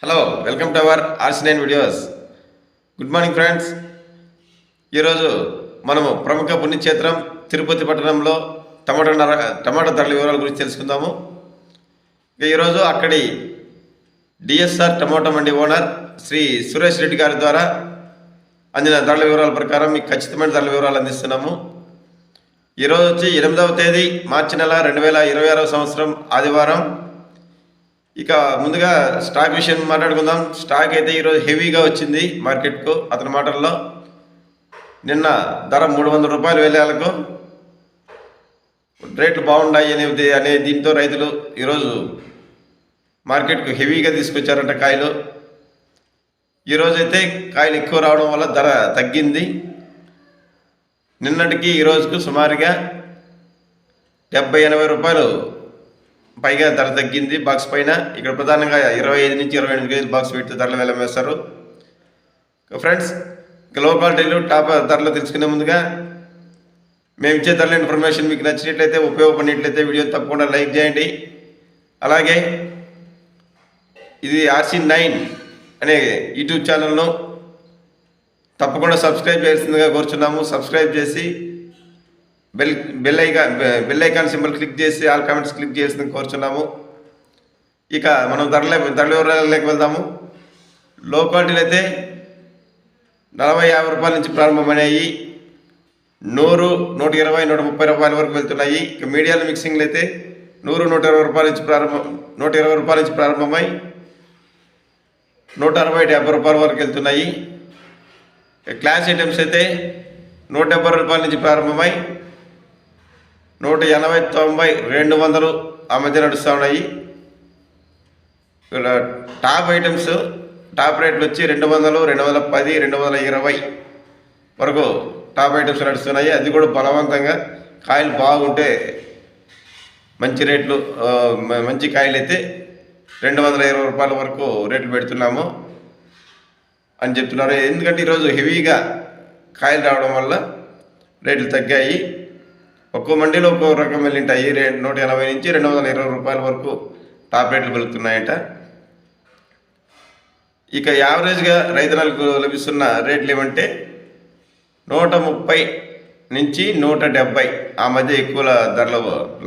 Hello welcome to our RC9 videos. Good morning friends. ఈరోజు మనము ప్రముఖ పుణ్యక్షేత్రం తిరుపతి పట్టణంలో టమాటా ధరల వివరాల గురించి తెలుసుకుందాము. ఈరోజు అక్కడి డిఎస్ఆర్ టమాటా మండి ఓనర్ శ్రీ సురేష్ రెడ్డి గారి ద్వారా అందిన ధరల వివరాల ప్రకారం మీకు ఖచ్చితమైన ధరల వివరాలు అందిస్తున్నాము. ఈరోజు వచ్చి 8వ తేదీ మార్చి నెల 2026 సంవత్సరం ఆదివారం. ఇక ముందుగా స్టాక్ విషయం మాట్లాడుకుందాం. స్టాక్ అయితే ఈరోజు హెవీగా వచ్చింది మార్కెట్కు. అతని మాటల్లో నిన్న ధర 300 రూపాయలు వెళ్ళేలకు రేట్లు బాగున్నాయి అనే దీంతో రైతులు ఈరోజు మార్కెట్కు హెవీగా తీసుకొచ్చారంట కాయలు. ఈరోజైతే కాయలు ఎక్కువ రావడం వల్ల ధర తగ్గింది. నిన్నటికి ఈరోజుకు సుమారుగా 70-80 రూపాయలు పైగా ధర తగ్గింది బాక్స్ పైన. ఇక్కడ ప్రధానంగా 25 నుంచి 28 కేజీలు బాక్స్ పెట్టి ధరలు వెళ్ళమేస్తారు. ఫ్రెండ్స్, లో క్వాలిటీలు టాప్ ధరలు తెలుసుకునే ముందుగా మేము ఇచ్చే ధరల ఇన్ఫర్మేషన్ మీకు నచ్చినట్లయితే, ఉపయోగపడినట్లయితే వీడియో తప్పకుండా లైక్ చేయండి. అలాగే ఇది RC9 అనే యూట్యూబ్ ఛానల్ను తప్పకుండా సబ్స్క్రైబ్ చేస్తుందిగా కోరుచున్నాము. సబ్స్క్రైబ్ చేసి బెల్ ఐకాన్ సింబల్ క్లిక్ చేసి ఆల్ కామెంట్స్ క్లిక్ చేసి కోరుచున్నాము. ఇక మనం ధరల వివరాలకు వెళ్దాము. లో క్వాలిటీలు అయితే 40-50 రూపాయల నుంచి ప్రారంభమైనాయి. 100, 120, 130 రూపాయల వరకు వెళ్తున్నాయి. ఇక మీడియాల మిక్సింగ్లు అయితే 100, 120 రూపాయల నుంచి ప్రారంభమై 160-70 రూపాయల వరకు వెళ్తున్నాయి. క్లాస్ ఐటమ్స్ అయితే 170 రూపాయల నుంచి ప్రారంభమై 180, 90, 200 ఆ మధ్య నడుస్తూ ఉన్నాయి. టాప్ ఐటమ్స్ టాప్ రేట్లు వచ్చి 200, 210, 220 వరకు టాప్ ఐటమ్స్ నడుస్తున్నాయి. అది కూడా బలవంతంగా కాయలు బాగుంటే మంచి రేట్లు, మంచి కాయలు అయితే 220 రూపాయల వరకు రేట్లు పెడుతున్నాము అని చెప్తున్నారు. ఎందుకంటే ఈరోజు హెవీగా కాయలు రావడం వల్ల రేట్లు తగ్గాయి. ఒక్కో మండీలో ఒక్కో రకం వెళ్ళింటాయి. 180 నుంచి 220 రూపాయల వరకు టాప్ రేట్లు వెళుతున్నాయంట. ఇక యావరేజ్గా రైతన్నలకు లభిస్తున్న రేట్లు ఏమంటే 130 నుంచి 170 ఆ మధ్య ఎక్కువ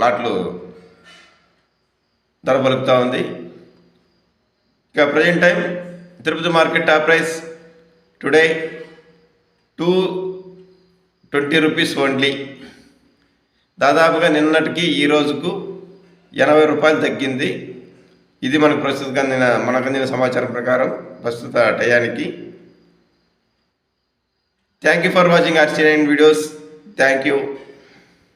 లాట్లు ధర పలుకుతూ ఉంది. ఇక present time Tirupati market top price today 220 rupees only. దాదాపుగా నిన్నటికి ఈ రోజుకు 80 రూపాయలు తగ్గింది. ఇది మనకు అందిన సమాచారం ప్రకారం ప్రస్తుత టయానికి. Thank you for watching RC9 videos. Thank you.